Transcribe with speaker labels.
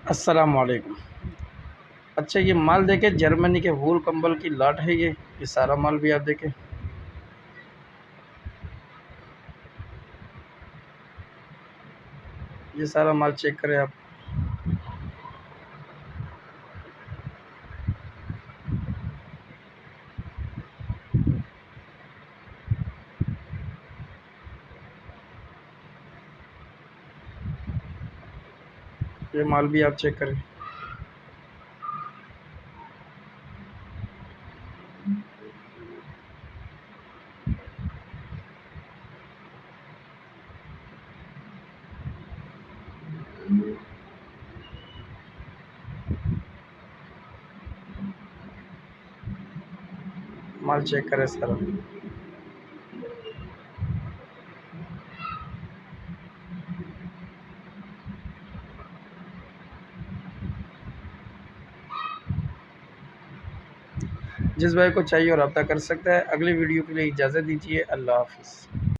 Speaker 1: अस्सलाम वालेकुम। अच्छा, ये माल देखें, जर्मनी के वूल कंबल की लाट है ये सारा माल भी आप देखें। ये सारा माल चेक करें आप। ये माल भी आप चेक करें। माल चेक करें सारा। जिस भाई को चाहिए और रब्ता कर सकता है। अगली वीडियो के लिए इजाज़त दीजिए। अल्लाह हाफ़िज़।